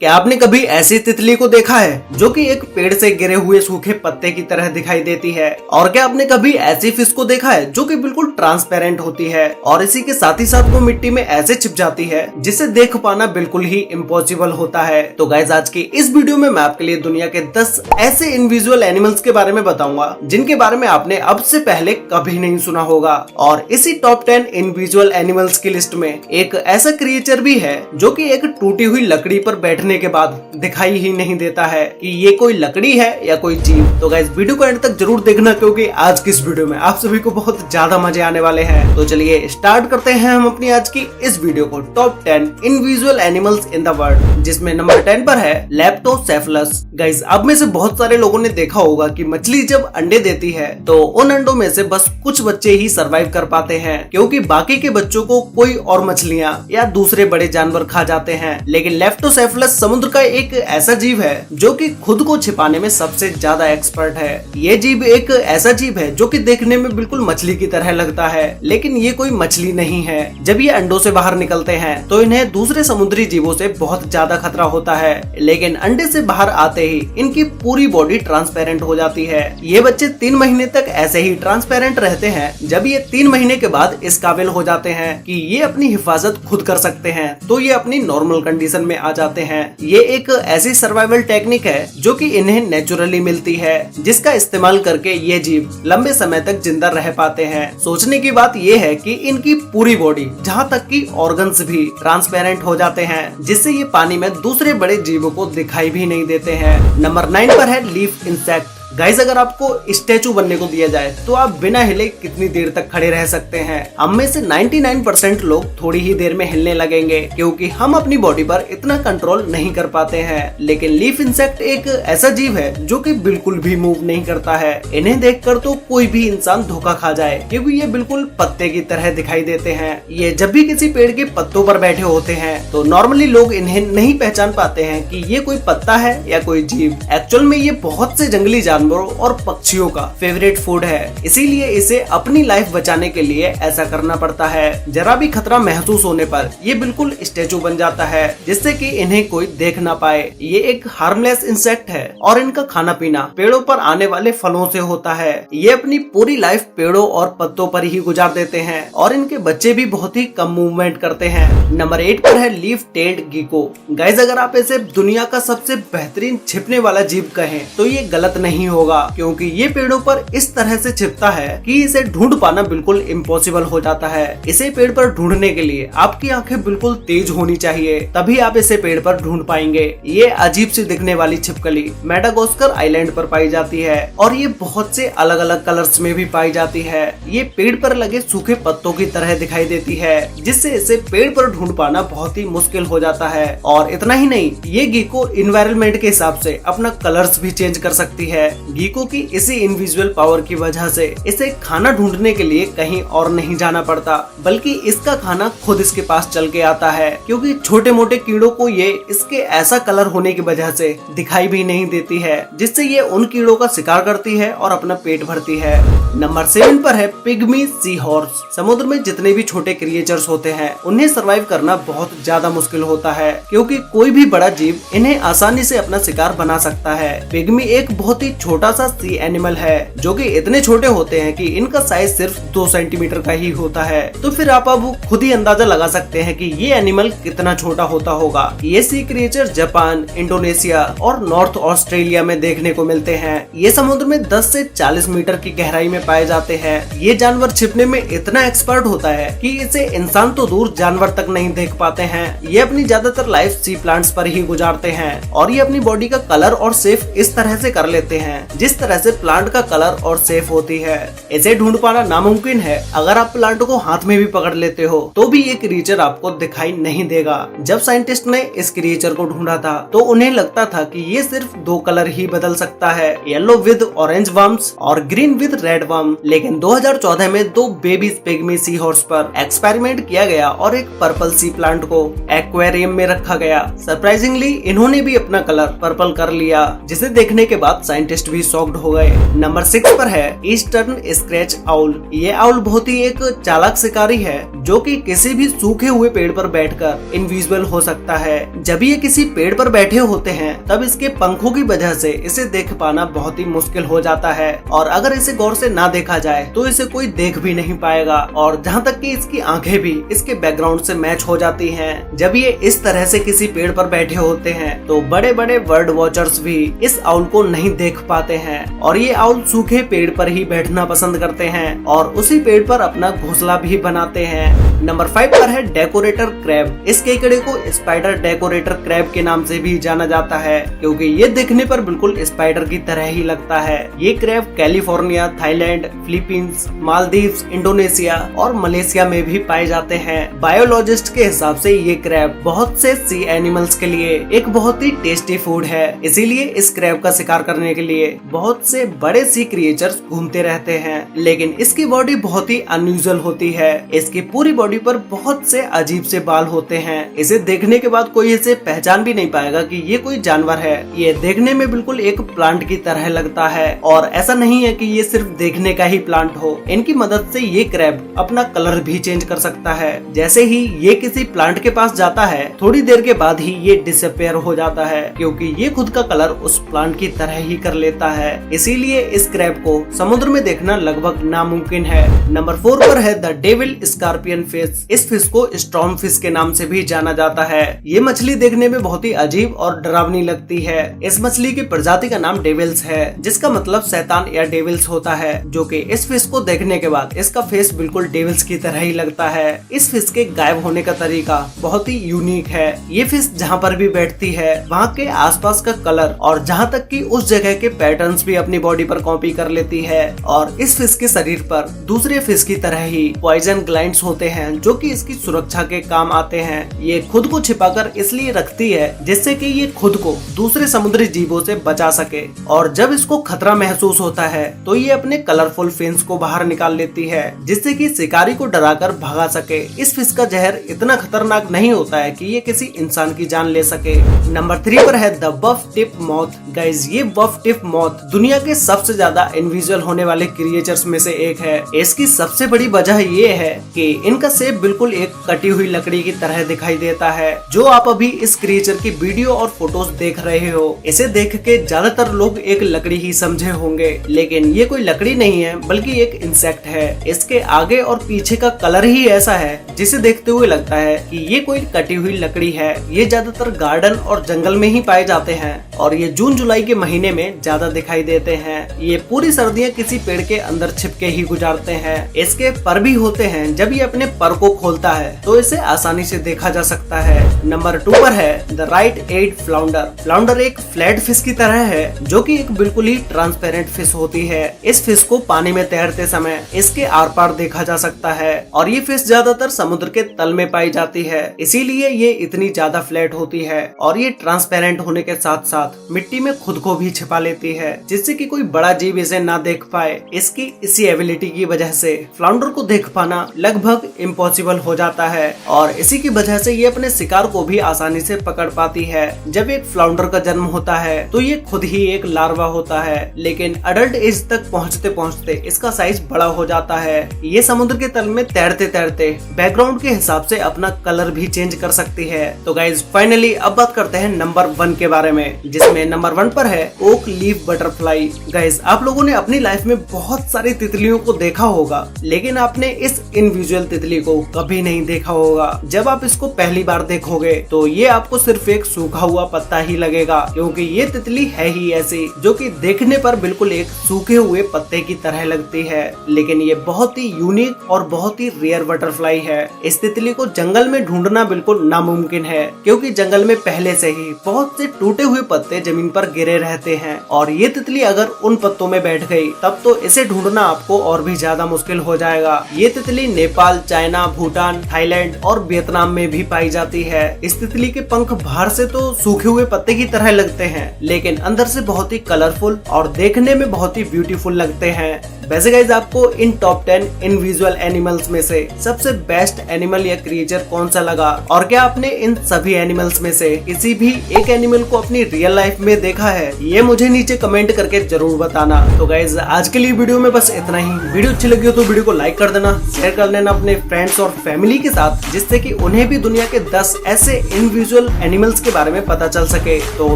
क्या आपने कभी ऐसी तितली को देखा है जो कि एक पेड़ से गिरे हुए सूखे पत्ते की तरह दिखाई देती है? और क्या आपने कभी ऐसी फिश को देखा है जो कि बिल्कुल ट्रांसपेरेंट होती है और इसी के साथ ही साथ वो मिट्टी में ऐसे छिप जाती है जिसे देख पाना बिल्कुल ही इम्पॉसिबल होता है। तो गाइस, आज की इस वीडियो में मैं आपके लिए दुनिया के 10 ऐसे इनविजुअल एनिमल्स के बारे में बताऊंगा जिनके बारे में आपने अब से पहले कभी नहीं सुना होगा। और इसी टॉप 10 इनविजुअल एनिमल्स की लिस्ट में एक ऐसा क्रिएचर भी है जो कि एक टूटी हुई लकड़ी पर बैठने के बाद दिखाई ही नहीं देता है कि ये कोई लकड़ी है या कोई जीव। तो गाइस, वीडियो को एंड तक जरूर देखना क्योंकि आज की इस वीडियो में आप सभी को बहुत ज्यादा मजे आने वाले हैं। तो चलिए स्टार्ट करते हैं हम अपनी आज की इस वीडियो को top 10 invisible animals in the world, जिसमें नंबर 10 पर है लेप्टोसेफलस। गाइस, अब में से बहुत सारे लोगों ने देखा होगा कि मछली जब अंडे देती है तो उन अंडों में से बस कुछ बच्चे ही सरवाइव कर पाते हैं क्योंकि बाकी के बच्चों को कोई और मछलियां या दूसरे बड़े जानवर खा जाते हैं। लेकिन लेप्टोसेफलस समुद्र का एक ऐसा जीव है जो कि खुद को छिपाने में सबसे ज्यादा एक्सपर्ट है। ये जीव एक ऐसा जीव है जो कि देखने में बिल्कुल मछली की तरह लगता है, लेकिन ये कोई मछली नहीं है। जब ये अंडों से बाहर निकलते हैं तो इन्हें दूसरे समुद्री जीवों से बहुत ज्यादा खतरा होता है, लेकिन अंडे से बाहर आते ही इनकी पूरी बॉडी ट्रांसपेरेंट हो जाती है। ये बच्चे 3 महीने तक ऐसे ही ट्रांसपेरेंट रहते हैं। जब ये 3 महीने के बाद इस काबिल हो जाते हैं कि ये अपनी हिफाजत खुद कर सकते हैं तो ये अपनी नॉर्मल कंडीशन में आ जाते हैं। ये एक ऐसी सर्वाइवल टेक्निक है जो कि इन्हें नेचुरली मिलती है, जिसका इस्तेमाल करके ये जीव लंबे समय तक जिंदा रह पाते हैं। सोचने की बात ये है कि इनकी पूरी बॉडी जहाँ तक कि ऑर्गन्स भी ट्रांसपेरेंट हो जाते हैं, जिससे ये पानी में दूसरे बड़े जीवों को दिखाई भी नहीं देते हैं। नंबर 9 पर है लीफ इंसेक्ट। गाइस, अगर आपको स्टैचू बनने को दिया जाए तो आप बिना हिले कितनी देर तक खड़े रह सकते हैं? हम में से 99% लोग थोड़ी ही देर में हिलने लगेंगे क्योंकि हम अपनी बॉडी पर इतना कंट्रोल नहीं कर पाते हैं। लेकिन लीफ इंसेक्ट एक ऐसा जीव है जो कि बिल्कुल भी मूव नहीं करता है। इन्हें देखकर तो कोई भी इंसान धोखा खा जाए क्योंकि ये बिल्कुल पत्ते की तरह दिखाई देते हैं। ये जब भी किसी पेड़ के पत्तों पर बैठे होते हैं तो नॉर्मली लोग इन्हें नहीं पहचान पाते हैं कि ये कोई पत्ता है या कोई जीव। एक्चुअल में ये बहुत से जंगली जानवरों और पक्षियों का फेवरेट फूड है, इसीलिए इसे अपनी लाइफ बचाने के लिए ऐसा करना पड़ता है। जरा भी खतरा महसूस होने पर ये बिल्कुल स्टैचू बन जाता है जिससे कि इन्हें कोई देख ना पाए। ये एक हार्मलेस इंसेक्ट है और इनका खाना पीना पेड़ों पर आने वाले फलों से होता है। ये अपनी पूरी लाइफ पेड़ों और पत्तों पर ही गुजार देते हैं और इनके बच्चे भी बहुत ही कम मूवमेंट करते हैं। नंबर 8 पर है लीफ टेल्ड गीको। गाइस, अगर आप इसे दुनिया का सबसे बेहतरीन छिपने वाला जीव कहें तो ये गलत नहीं होगा क्योंकि ये पेड़ों पर इस तरह से छिपता है कि इसे ढूंढ पाना बिल्कुल इम्पॉसिबल हो जाता है। इसे पेड़ पर ढूंढने के लिए आपकी आंखें बिल्कुल तेज होनी चाहिए, तभी आप इसे पेड़ पर ढूंढ पाएंगे। ये अजीब सी दिखने वाली छिपकली मेडागास्कर आइलैंड पर पाई जाती है और ये बहुत से अलग अलग कलर्स में भी पाई जाती है। ये पेड़ पर लगे सूखे पत्तों की तरह दिखाई देती है, जिससे इसे पेड़ पर ढूंढ पाना बहुत ही मुश्किल हो जाता है। और इतना ही नहीं, ये गीको इन्वायरमेंट के हिसाब से अपना कलर्स भी चेंज कर सकती है। गीको की इसी इनविजुअल पावर की वजह से इसे खाना ढूंढने के लिए कहीं और नहीं जाना पड़ता, बल्कि इसका खाना खुद इसके पास चल के आता है क्योंकि छोटे मोटे कीड़ों को ये इसके ऐसा कलर होने की वजह से दिखाई भी नहीं देती है, जिससे ये उन कीड़ों का शिकार करती है और अपना पेट भरती है। नंबर 7 पर है पिग्मी सी हॉर्स। समुद्र में जितने भी छोटे क्रिएचर्स होते हैं उन्हें सर्वाइव करना बहुत ज्यादा मुश्किल होता है क्योंकि कोई भी बड़ा जीव इन्हें आसानी से अपना शिकार बना सकता है। पिग्मी एक बहुत ही छोटा सा सी एनिमल है जो कि इतने छोटे होते हैं कि इनका साइज सिर्फ 2 सेंटीमीटर का ही होता है। तो फिर आप अब खुद ही अंदाजा लगा सकते हैं कि ये एनिमल कितना छोटा होता होगा। ये सी क्रिएचर जापान, इंडोनेशिया और नॉर्थ ऑस्ट्रेलिया में देखने को मिलते हैं। ये समुद्र में 10 से 40 मीटर की गहराई में पाए जाते हैं। ये जानवर छिपने में इतना एक्सपर्ट होता है कि इसे इंसान तो दूर जानवर तक नहीं देख पाते हैं। ये अपनी ज्यादातर लाइफ सी प्लांट्स पर ही गुजारते हैं और ये अपनी बॉडी का कलर और शेप इस तरह से कर लेते हैं जिस तरह से प्लांट का कलर और शेप होती है। इसे ढूंढ पाना नामुमकिन है। अगर आप प्लांट को हाथ में भी पकड़ लेते हो तो भी ये क्रिएचर आपको दिखाई नहीं देगा। जब साइंटिस्ट ने इस क्रिएचर को ढूंढा था तो उन्हें लगता था कि ये सिर्फ 2 कलर ही बदल सकता है, येलो विद ऑरेंज वर्म्स और ग्रीन विद रेड वर्म। लेकिन 2014 में 2 बेबी पिग्मी सी हॉर्स पर एक्सपेरिमेंट किया गया और एक पर्पल सी प्लांट को एक्वेरियम में रखा गया। सरप्राइजिंगली इन्होंने भी अपना कलर पर्पल कर लिया, जिसे देखने के बाद साइंटिस्ट गेस्ट भी शॉक्ड हो गए। नंबर 6 पर है ईस्टर्न स्क्रैच आउल। ये आउल बहुत ही एक चालाक शिकारी है जो कि किसी भी सूखे हुए पेड़ पर बैठकर इनविजिबल हो सकता है। जब ये किसी पेड़ पर बैठे होते हैं तब इसके पंखों की वजह से इसे देख पाना बहुत ही मुश्किल हो जाता है और अगर इसे गौर से ना देखा जाए तो इसे कोई देख भी नहीं पाएगा और जहाँ तक कि इसकी आंखें भी इसके बैकग्राउंड से मैच हो जाती हैं। जब ये इस तरह से किसी पेड़ पर बैठे होते हैं तो बड़े बड़े बर्ड वॉचर्स भी इस आउल को नहीं देख पाते हैं और ये आउल सूखे पेड़ पर ही बैठना पसंद करते हैं और उसी पेड़ पर अपना घोंसला भी बनाते हैं। नंबर 5 पर है डेकोरेटर क्रैब। इस केकड़े को स्पाइडर डेकोरेटर क्रैब के नाम से भी जाना जाता है क्योंकि ये दिखने पर बिल्कुल स्पाइडर की तरह ही लगता है। ये crab California, Thailand, Philippines, Maldives, Indonesia और मलेशिया में भी पाए जाते हैं। बायोलॉजिस्ट के हिसाब से ये क्रैब बहुत से सी एनिमल्स के लिए एक बहुत ही टेस्टी फूड है, इसीलिए इस क्रैब का शिकार करने के लिए बहुत से बड़े सी क्रिएचर्स घूमते रहते हैं। लेकिन इसकी बॉडी बहुत ही अनयूजुअल होती है। इसकी पूरी बॉडी पर बहुत से अजीब से बाल होते हैं। इसे देखने के बाद कोई इसे पहचान भी नहीं पाएगा कि ये कोई जानवर है। ये देखने में बिल्कुल एक प्लांट की तरह लगता है और ऐसा नहीं है कि ये सिर्फ देखने का ही प्लांट हो। इनकी मदद से ये क्रैब अपना कलर भी चेंज कर सकता है। जैसे ही ये किसी प्लांट के पास जाता है थोड़ी देर के बाद ही ये डिसअपियर हो जाता है क्योंकि ये खुद का कलर उस प्लांट की तरह ही कर लेता है। इसीलिए इस क्रैब को समुद्र में देखना लगभग नामुमकिन है। नंबर 4 पर है द डेविल स्कॉर्पियन फिश। इस फिश को स्टॉर्म फिश के नाम से भी जाना जाता है। ये मछली देखने में बहुत ही अजीब और डरावनी लगती है। इस मछली की प्रजाति का नाम डेविल्स है जिसका मतलब शैतान या डेविल्स होता है, जो कि इस फिश को देखने के बाद इसका फेस बिल्कुल डेविल्स की तरह ही लगता है। इस फिश के गायब होने का तरीका बहुत ही यूनिक है। ये फिश जहाँ पर भी बैठती है वहाँ के आसपास का कलर और जहाँ तक कि उस जगह के पैटर्न्स भी अपनी बॉडी पर कॉपी कर लेती है और इस फिश के शरीर पर दूसरे फिश की तरह ही पॉइजन ग्लैंड्स होते हैं जो कि इसकी सुरक्षा के काम आते हैं। ये खुद को छिपाकर इसलिए रखती है जिससे कि ये खुद को दूसरे समुद्री जीवों से बचा सके और जब इसको खतरा महसूस होता है तो ये अपने कलरफुल फिन्स को बाहर निकाल लेती है जिससे कि शिकारी को डराकर भगा सके। इस फिश का जहर इतना खतरनाक नहीं होता है कि ये किसी इंसान की जान ले सके। नंबर 3 पर है the buff tip moth. Guys, ये बफ टिप मॉथ दुनिया के सबसे ज्यादा इनविजिबल होने वाले क्रिएचर्स में से एक है। इसकी सबसे बड़ी वजह ये है कि इनका शेप बिल्कुल एक कटी हुई लकड़ी की तरह दिखाई देता है। जो आप अभी इस क्रिएचर की वीडियो और फोटोज देख रहे हो, इसे देख के ज्यादातर लोग एक लकड़ी ही समझे होंगे, लेकिन ये कोई लकड़ी नहीं है बल्कि एक इंसेक्ट है। इसके आगे और पीछे का कलर ही ऐसा है जिसे देखते हुए लगता है कि ये कोई कटी हुई लकड़ी है। ये ज्यादातर गार्डन और जंगल में ही पाए जाते हैं और ये जून जुलाई के महीने में ज्यादा दिखाई देते हैं। ये पूरी सर्दियाँ किसी पेड़ के अंदर छिपके ही गुजारते हैं। इसके पर भी होते हैं, जब ये अपने पर को खोलता है तो इसे आसानी से देखा जा सकता है। नंबर 2 पर है the right eyed flounder. Flounder एक फ्लैट फिश की तरह है जो कि एक बिल्कुल ही ट्रांसपेरेंट फिश होती है। इस फिश को पानी में तैरते समय इसके आर पार देखा जा सकता है और ये फिश ज्यादातर समुद्र के तल में पाई जाती है, इसीलिए ये इतनी ज्यादा फ्लैट होती है और ये ट्रांसपेरेंट होने के साथ साथ मिट्टी में खुद को भी छिपा लेती है जिससे कि कोई बड़ा जीव इसे ना देख पाए। इसकी इसी एबिलिटी की वजह से फ्लाउंडर को देख पाना लगभग इम्पॉसिबल हो जाता है और इसी की वजह से ये अपने शिकार को भी आसानी से पकड़ पाती है। जब एक फ्लाउंडर का जन्म होता है तो ये खुद ही एक लार्वा होता है, लेकिन अडल्ट एज तक पहुँचते पहुँचते इसका साइज बड़ा हो जाता है। ये समुद्र के तल में तैरते तैरते बैकग्राउंड के हिसाब से अपना कलर भी चेंज कर सकती है। तो गाइज फाइनली अब बात करते हैं नंबर 1 के बारे में, जिसमें नंबर 1 पर है ओक लीफ बटरफ्लाई। गाइज, आप लोगों ने अपनी लाइफ में बहुत सारी तितलियों को देखा होगा, लेकिन आपने इस इनविजुअल तितली को कभी नहीं देखा होगा। जब आप इसको पहली बार देखोगे तो ये आपको सिर्फ एक सूखा हुआ पत्ता ही लगेगा, क्योंकि ये तितली है ही ऐसी जो कि देखने पर बिल्कुल एक सूखे हुए पत्ते की तरह लगती है, लेकिन ये बहुत ही यूनिक और बहुत ही रेयर बटरफ्लाई है। इस तितली को जंगल में ढूंढना बिल्कुल नामुमकिन है, क्योंकि जंगल में पहले से ही बहुत से टूटे हुए पत्ते जमीन पर गिरे रहते हैं और ये तितली अगर उन पत्तों में बैठ गई तब तो इसे ढूंढना आपको और भी ज्यादा मुश्किल हो जाएगा। ये तितली नेपाल, चाइना, भूटान, थाईलैंड और वियतनाम में भी पाई जाती है। इस तितली के पंख बाहर से तो सूखे हुए पत्ते की तरह लगते हैं, लेकिन अंदर से बहुत ही कलरफुल और देखने में बहुत ही ब्यूटीफुल लगते हैं। वैसे गाइज, आपको इन टॉप 10 इनविजुअल एनिमल्स में से सबसे बेस्ट एनिमल या क्रिएचर कौन सा लगा, और क्या आपने इन सभी एनिमल्स में से किसी भी एक एनिमल को अपनी रियल लाइफ में देखा है? ये मुझे नीचे नीचे कमेंट करके जरूर बताना। तो गाइज आज के लिए वीडियो में बस इतना ही। वीडियो अच्छी लगी हो तो वीडियो को लाइक कर देना, शेयर कर लेना अपने फ्रेंड्स और फैमिली के साथ, जिससे कि उन्हें भी दुनिया के 10 ऐसे इनविजुअल एनिमल्स के बारे में पता चल सके। तो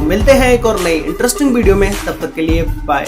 मिलते हैं एक और नई इंटरेस्टिंग वीडियो में, तब तक के लिए बाय।